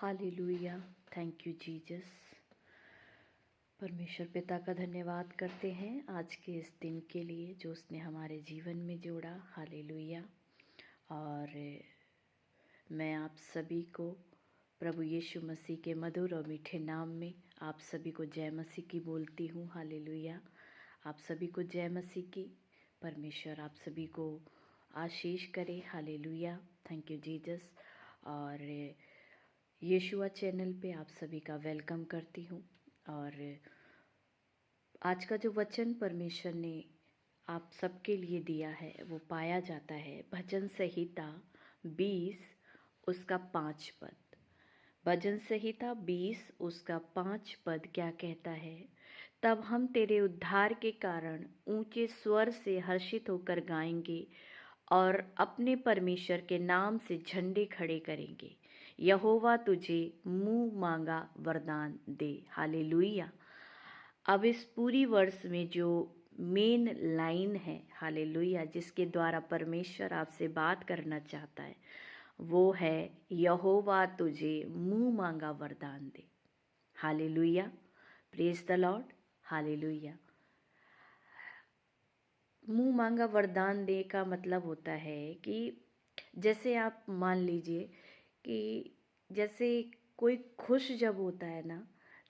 Hallelujah. Thank you Jesus. परमेश्वर पिता का धन्यवाद करते हैं आज के इस दिन के लिए जो उसने हमारे जीवन में जोड़ा। हालेलुया। और मैं आप सभी को प्रभु यीशु मसीह के मधुर और मीठे नाम में आप सभी को जय मसीह की बोलती हूँ। हालेलुया। आप सभी को जय मसीह की। परमेश्वर आप सभी को आशीष करे। हालेलुया। Thank you Jesus. और यीशुआ चैनल पे आप सभी का वेलकम करती हूँ। और आज का जो वचन परमेश्वर ने आप सबके लिए दिया है वो पाया जाता है भजन संहिता 20 उसका 5 पद। भजन संहिता 20 उसका 5 पद क्या कहता है? तब हम तेरे उद्धार के कारण ऊंचे स्वर से हर्षित होकर गाएंगे और अपने परमेश्वर के नाम से झंडे खड़े करेंगे। यहोवा तुझे मुंह मांगा वरदान दे। हालेलुया। अब इस पूरी वर्ष में जो मेन लाइन है हालेलुया, जिसके द्वारा परमेश्वर आपसे बात करना चाहता है वो है यहोवा तुझे मुंह मांगा वरदान दे। Hallelujah. Praise the lord. Hallelujah. मुंह मांगा वरदान दे का मतलब होता है कि जैसे आप मान लीजिए कि जैसे कोई खुश जब होता है ना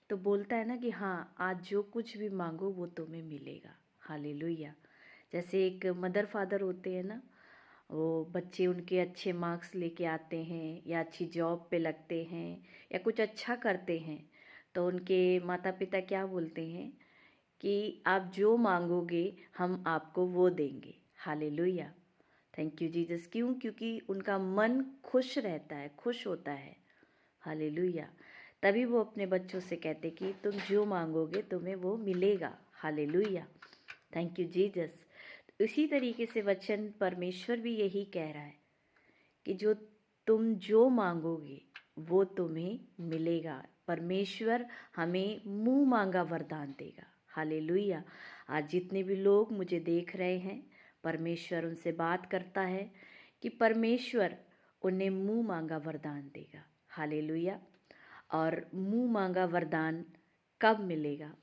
तो बोलता है ना कि हाँ आज जो कुछ भी मांगो वो तुम्हें मिलेगा। हालेलुया। जैसे एक मदर फादर होते हैं ना, वो बच्चे उनके अच्छे मार्क्स लेके आते हैं या अच्छी जॉब पे लगते हैं या कुछ अच्छा करते हैं तो उनके माता पिता क्या बोलते हैं कि आप जो मांगोगे हम आपको वो देंगे। हालेलुया। Thank you Jesus. क्यों? क्योंकि उनका मन खुश रहता है, खुश होता है। हालेलुया। तभी वो अपने बच्चों से कहते कि तुम जो मांगोगे तुम्हें वो मिलेगा। हालेलुया। Thank you Jesus. इसी तरीके से वचन परमेश्वर भी यही कह रहा है कि तुम जो मांगोगे वो तुम्हें मिलेगा। परमेश्वर हमें मुंह मांगा वरदान देगा। हालेलुया। आज जितने भी लोग मुझे देख रहे हैं परमेश्वर उनसे बात करता है कि परमेश्वर उन्हें मुंह मांगा वरदान देगा। हालेलुया। और मुंह मांगा वरदान कब मिलेगा?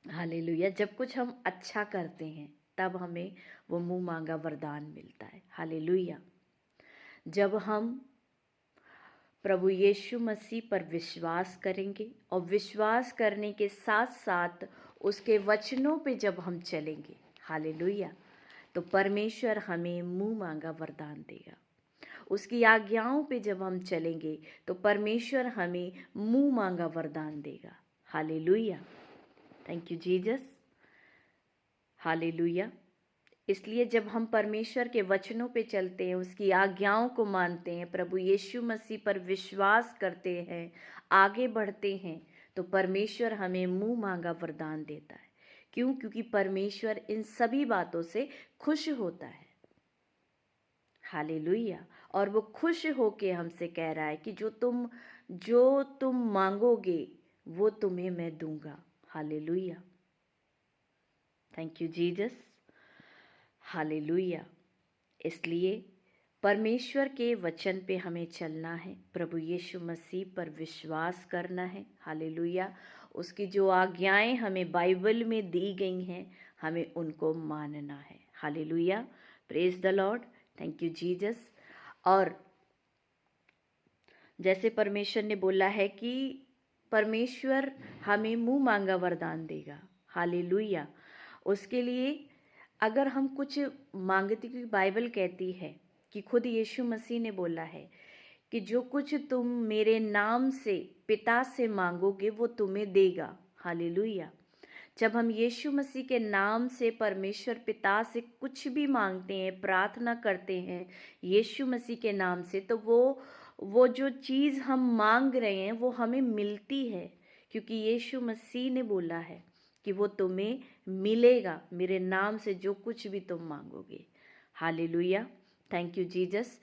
हालेलुया। जब कुछ हम अच्छा करते हैं तब हमें वो मुंह मांगा वरदान मिलता है। हालेलुया। जब हम प्रभु यीशु मसीह पर विश्वास करेंगे और विश्वास करने के साथ साथ उसके वचनों पे जब हम चलेंगे, हालेलुया, तो परमेश्वर हमें मुंह मांगा वरदान देगा। उसकी आज्ञाओं पे जब हम चलेंगे तो परमेश्वर हमें मुंह मांगा वरदान देगा। Hallelujah. Thank you Jesus. Hallelujah. इसलिए जब हम परमेश्वर के वचनों पे चलते हैं, उसकी आज्ञाओं को मानते हैं, प्रभु यीशु मसीह पर विश्वास करते हैं, आगे बढ़ते हैं, तो परमेश्वर हमें मुंह मांगा वरदान देता है। क्यों? क्योंकि परमेश्वर इन सभी बातों से खुश होता है। हालेलुया। और वो खुश होके हमसे कह रहा है कि जो तुम मांगोगे वो तुम्हें मैं दूंगा। Hallelujah. Thank you Jesus. Hallelujah. इसलिए परमेश्वर के वचन पे हमें चलना है, प्रभु यीशु मसीह पर विश्वास करना है। हालेलुया। उसकी जो आज्ञाएं हमें बाइबल में दी गई हैं हमें उनको मानना है। Hallelujah. Praise the Lord. Thank you Jesus. और जैसे परमेश्वर ने बोला है कि परमेश्वर हमें मुंह मांगा वरदान देगा। हालेलुया। उसके लिए अगर हम कुछ मांगते, क्योंकि बाइबल कहती है कि खुद यीशु मसीह ने बोला है कि जो कुछ तुम मेरे नाम से पिता से मांगोगे वो तुम्हें देगा। हालेलुया। जब हम यीशु मसीह के नाम से परमेश्वर पिता से कुछ भी मांगते हैं, प्रार्थना करते हैं यीशु मसीह के नाम से, तो वो जो चीज़ हम मांग रहे हैं वो हमें मिलती है, क्योंकि यीशु मसीह ने बोला है कि वो तुम्हें मिलेगा मेरे नाम से जो कुछ भी तुम मांगोगे। हालेलुया। Thank you Jesus.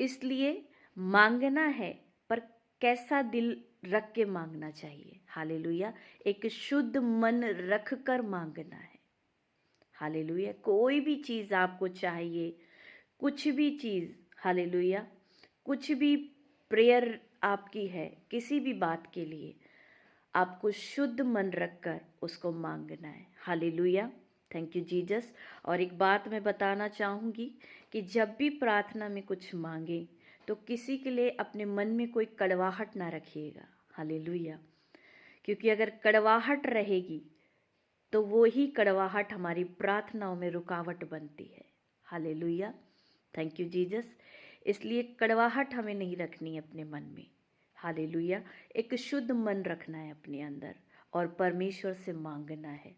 इसलिए मांगना है, पर कैसा दिल रख के मांगना चाहिए। हालेलुया। एक शुद्ध मन रख कर मांगना है। हालेलुया। कोई भी चीज़ आपको चाहिए, कुछ भी चीज़, हालेलुया, कुछ भी प्रेयर आपकी है किसी भी बात के लिए, आपको शुद्ध मन रखकर उसको मांगना है। Hallelujah, thank you Jesus. और एक बात मैं बताना चाहूँगी कि जब भी प्रार्थना में कुछ मांगे तो किसी के लिए अपने मन में कोई कड़वाहट ना रखिएगा। हालेलुया, क्योंकि अगर कड़वाहट रहेगी तो वो ही कड़वाहट हमारी प्रार्थनाओं में रुकावट बनती है। Hallelujah, thank you Jesus. इसलिए कड़वाहट हमें नहीं रखनी है अपने मन में। हालेलुया, एक शुद्ध मन रखना है अपने अंदर और परमेश्वर से मांगना है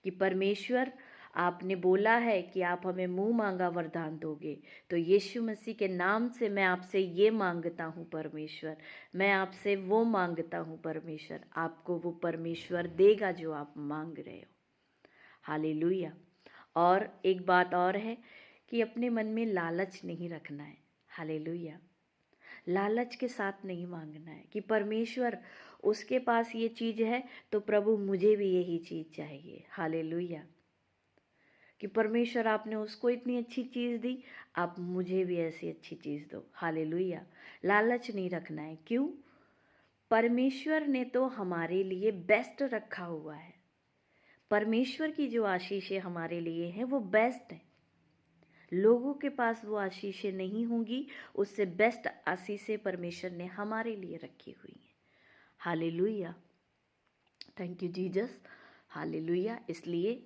कि परमेश्वर, आपने बोला है कि आप हमें मुंह मांगा वरदान दोगे, तो यीशु मसीह के नाम से मैं आपसे ये मांगता हूँ परमेश्वर, मैं आपसे वो मांगता हूँ परमेश्वर, आपको वो परमेश्वर देगा जो आप मांग रहे हो। हालेलुया। और एक बात और है कि अपने मन में लालच नहीं रखना है। हालेलुया, लालच के साथ नहीं मांगना है कि परमेश्वर उसके पास ये चीज़ है तो प्रभु मुझे भी यही चीज़ चाहिए। हालेलुया, कि परमेश्वर आपने उसको इतनी अच्छी चीज़ दी, आप मुझे भी ऐसी अच्छी चीज़ दो। हालेलुया, लालच नहीं रखना है। क्यों? परमेश्वर ने तो हमारे लिए बेस्ट रखा हुआ है। परमेश्वर की जो आशीषें हमारे लिए हैं वो बेस्ट है। लोगों के पास वो आशीषें नहीं होंगी, उससे बेस्ट आशीषें परमेश्वर ने हमारे लिए रखी हुई हैं। Hallelujah, thank you Jesus. Hallelujah, इसलिए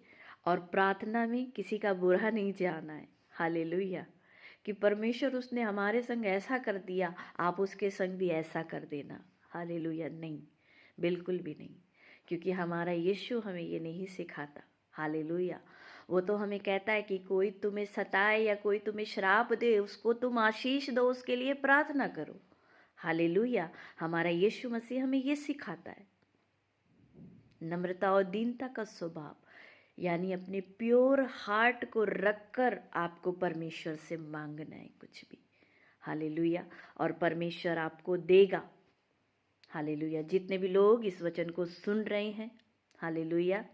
और प्रार्थना में किसी का बुरा नहीं जाना है। हालेलुया, कि परमेश्वर उसने हमारे संग ऐसा कर दिया, आप उसके संग भी ऐसा कर देना। हालेलुया, नहीं, बिल्कुल भी नहीं, क्योंकि हमारा यीशु हमें ये नहीं सिखाता। हालेलुया, वो तो हमें कहता है कि कोई तुम्हें सताए या कोई तुम्हें श्राप दे, उसको तुम आशीष दो, उसके लिए प्रार्थना करो। हालेलुया, हमारा यीशु मसीह हमें ये सिखाता है। नम्रता और दीनता का स्वभाव, यानी अपने प्योर हार्ट को रखकर आपको परमेश्वर से मांगना है कुछ भी। हालेलुया, और परमेश्वर आपको देगा। हालेलुया, जितने भी लोग इस वचन को सुन रहे हैं, हालेलुया,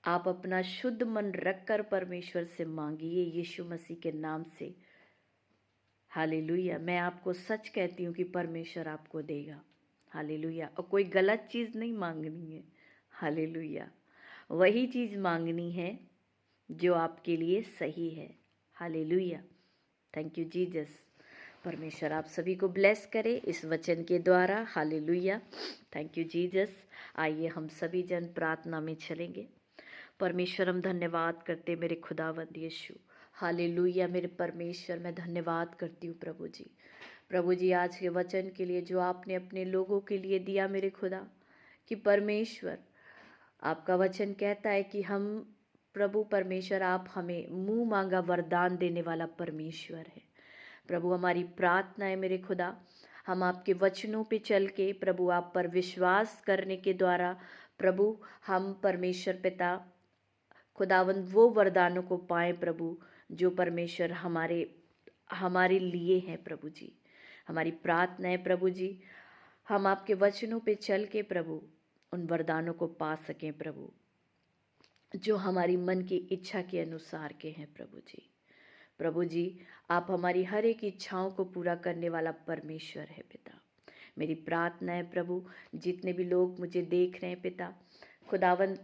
आप अपना शुद्ध मन रखकर परमेश्वर से मांगिए यीशु मसीह के नाम से। हालेलुया, मैं आपको सच कहती हूँ कि परमेश्वर आपको देगा। हालेलुया, और कोई गलत चीज़ नहीं मांगनी है। हालेलुया, वही चीज़ मांगनी है जो आपके लिए सही है। Hallelujah, thank you Jesus. परमेश्वर आप सभी को ब्लेस करे इस वचन के द्वारा। Hallelujah, thank you Jesus. आइए हम सभी जन प्रार्थना में चलेंगे। परमेश्वर, हम धन्यवाद करते मेरे खुदावंद यीशु। हालेलुया, मेरे परमेश्वर, मैं धन्यवाद करती हूँ प्रभु जी। प्रभु जी, आज के वचन के लिए जो आपने अपने लोगों के लिए दिया मेरे खुदा, कि परमेश्वर आपका वचन कहता है कि हम, प्रभु परमेश्वर, आप हमें मुंह मांगा वरदान देने वाला परमेश्वर है। प्रभु, हमारी प्रार्थना है मेरे खुदा, हम आपके वचनों पे चल के प्रभु आप पर विश्वास करने के द्वारा प्रभु हम परमेश्वर पिता खुदावंद वो वरदानों को पाएं प्रभु, जो परमेश्वर हमारे लिए हैं। प्रभु जी, हमारी प्रार्थना है प्रभु जी, हम आपके वचनों पे चल के प्रभु उन वरदानों को पा सकें प्रभु, जो हमारी मन की इच्छा के अनुसार के हैं। प्रभु जी, प्रभु जी, आप हमारी हर एक इच्छाओं को पूरा करने वाला परमेश्वर है पिता। मेरी प्रार्थना है प्रभु, जितने भी लोग मुझे देख रहे हैं पिता खुदावंद,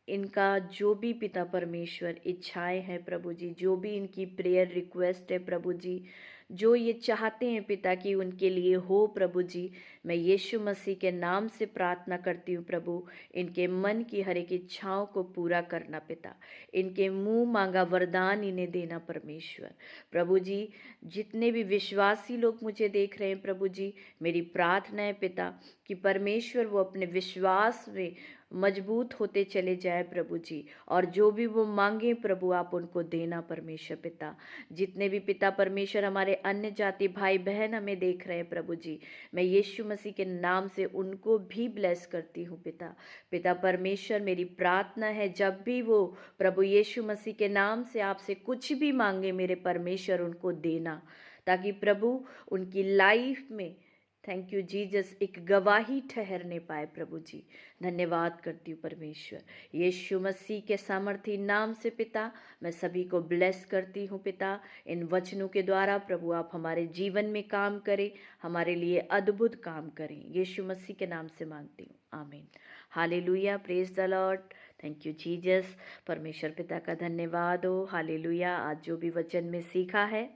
इनका जो भी पिता परमेश्वर इच्छाएं हैं प्रभु जी, जो भी इनकी प्रेयर रिक्वेस्ट है प्रभु जी, जो ये चाहते हैं पिता कि उनके लिए हो प्रभु जी, मैं यीशु मसीह के नाम से प्रार्थना करती हूँ प्रभु, इनके मन की हर एक इच्छाओं को पूरा करना पिता, इनके मुंह मांगा वरदान इन्हें देना परमेश्वर। प्रभु जी, जितने भी विश्वासी लोग मुझे देख रहे हैं प्रभु जी, मेरी प्रार्थना है पिता कि परमेश्वर वो अपने विश्वास में मजबूत होते चले जाए प्रभु जी, और जो भी वो मांगे प्रभु आप उनको देना परमेश्वर पिता। जितने भी पिता परमेश्वर हमारे अन्य जाति भाई बहन हमें देख रहे हैं प्रभु जी, मैं यीशु मसीह के नाम से उनको भी ब्लेस करती हूँ पिता। पिता परमेश्वर, मेरी प्रार्थना है जब भी वो प्रभु यीशु मसीह के नाम से आपसे कुछ भी मांगे मेरे परमेश्वर उनको देना, ताकि प्रभु उनकी लाइफ में थैंक यू जीसस, एक गवाही ठहरने पाए प्रभु जी। धन्यवाद करती हूँ परमेश्वर, यीशु मसीह के सामर्थी नाम से पिता मैं सभी को ब्लेस करती हूँ पिता। इन वचनों के द्वारा प्रभु आप हमारे जीवन में काम करें, हमारे लिए अद्भुत काम करें, यीशु मसीह के नाम से मांगती हूँ, आमीन। Hallelujah, praise the Lord, thank you Jesus. परमेश्वर पिता का धन्यवाद हो। हालेलुया, आज जो भी वचन में सीखा है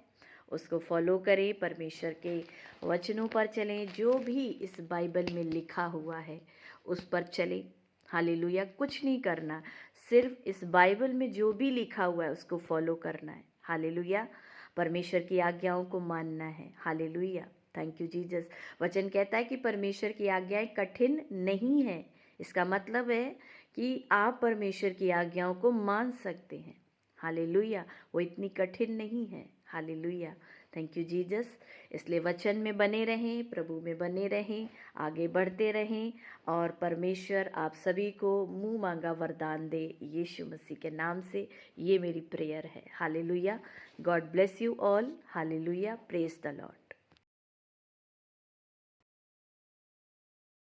उसको फॉलो करें, परमेश्वर के वचनों पर चलें, जो भी इस बाइबल में लिखा हुआ है उस पर चलें। हालेलुया, कुछ नहीं करना, सिर्फ इस बाइबल में जो भी लिखा हुआ है उसको फॉलो करना है। हालेलुया, परमेश्वर की आज्ञाओं को मानना है। Hallelujah, thank you Jesus. वचन कहता है कि परमेश्वर की आज्ञाएं कठिन नहीं है। इसका मतलब है कि आप परमेश्वर की आज्ञाओं को मान सकते हैं। हालेलुया, वो इतनी कठिन नहीं है। Hallelujah, thank you Jesus. इसलिए वचन में बने रहें, प्रभु में बने रहें, आगे बढ़ते रहें और परमेश्वर आप सभी को मुंह मांगा वरदान दे यीशु मसीह के नाम से। ये मेरी प्रेयर है। Hallelujah, God bless you all. Hallelujah, praise the Lord.